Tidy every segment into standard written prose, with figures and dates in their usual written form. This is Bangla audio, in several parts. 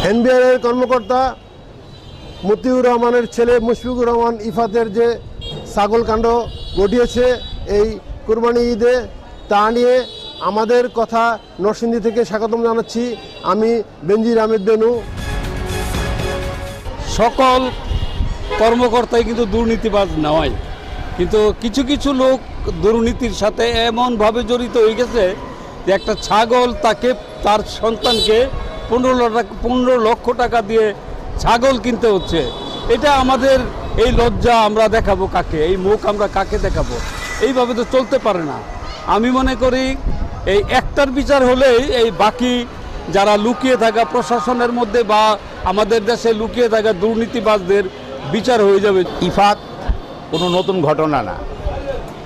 এনবিআরের কর্মকর্তা মতিউর রহমানের ছেলে মুশফিকুর রহমান ইফাতের যে ছাগল কাণ্ড ঘটিয়েছে এই কুরবানি ঈদে, তা নিয়ে আমাদের কথা নরসিংদী থেকে স্বাগতম জানাচ্ছি। আমি বেনজির আহমেদ বেনু। সকল কর্মকর্তাই কিন্তু দুর্নীতিবাজ নয়, কিন্তু কিছু কিছু লোক দুর্নীতির সাথে এমনভাবে জড়িত হয়ে গেছে যে একটা ছাগল তার সন্তানকে 15 লক্ষ টাকা দিয়ে ছাগল কিনতে হচ্ছে। এটা আমাদের এই লজ্জা আমরা দেখাবো কাকে? এই মুখ আমরা কাকে দেখাবো? এইভাবে তো চলতে পারে না। আমি মনে করি এই একটার বিচার হলেই এই বাকি যারা লুকিয়ে থাকা প্রশাসনের মধ্যে বা আমাদের দেশে লুকিয়ে থাকা দুর্নীতিবাজদের বিচার হয়ে যাবে। ইফাত কোনো নতুন ঘটনা না,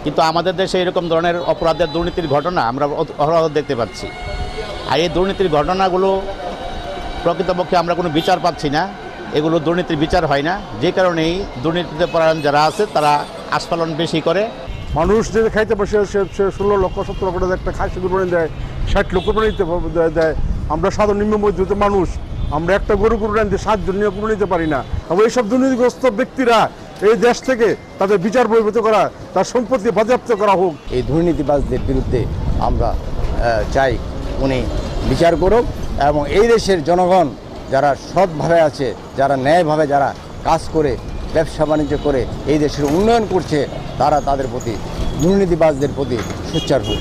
কিন্তু আমাদের দেশে এরকম ধরনের অপরাধের দুর্নীতির ঘটনা আমরা অহরহ দেখতে পাচ্ছি। আর এই দুর্নীতির ঘটনাগুলো প্রকৃতপক্ষে আমরা কোনো বিচার পাচ্ছি না, এগুলো দুর্নীতির বিচার হয় না। যে কারণেই দুর্নীতিতে পরায়ণ যারা আছে তারা আস্ফালন বেশি করে। মানুষ যে খাইতে বসে সে 16 লক্ষ 17 লক্ষ টাকা একটা খাসি কুরবানি দেয়, 60 লক্ষ কুরবানি দেয়। আমরা সাধারণ নিম্ন মধ্যবিত্ত মানুষ, আমরা একটা গরু কুরবানি দিয়ে 7 জন নিয়ে কুরবানি দিতে পারি না। এবং এইসব দুর্নীতিগ্রস্ত ব্যক্তিরা এই দেশ থেকে তাদের বিচার বহির্ভূত করা, তার সম্পত্তি বাজেয়াপ্ত করা হোক। এই দুর্নীতিবাজদের বিরুদ্ধে আমরা চাই উনি বিচার করুক এবং এই দেশের জনগণ যারা সৎভাবে আছে, যারা ন্যায়ভাবে যারা কাজ করে ব্যবসা বাণিজ্য করে এই দেশের উন্নয়ন করছে, তারা তাদের প্রতি দুর্নীতিবাজদের প্রতি সোচ্চার হোক।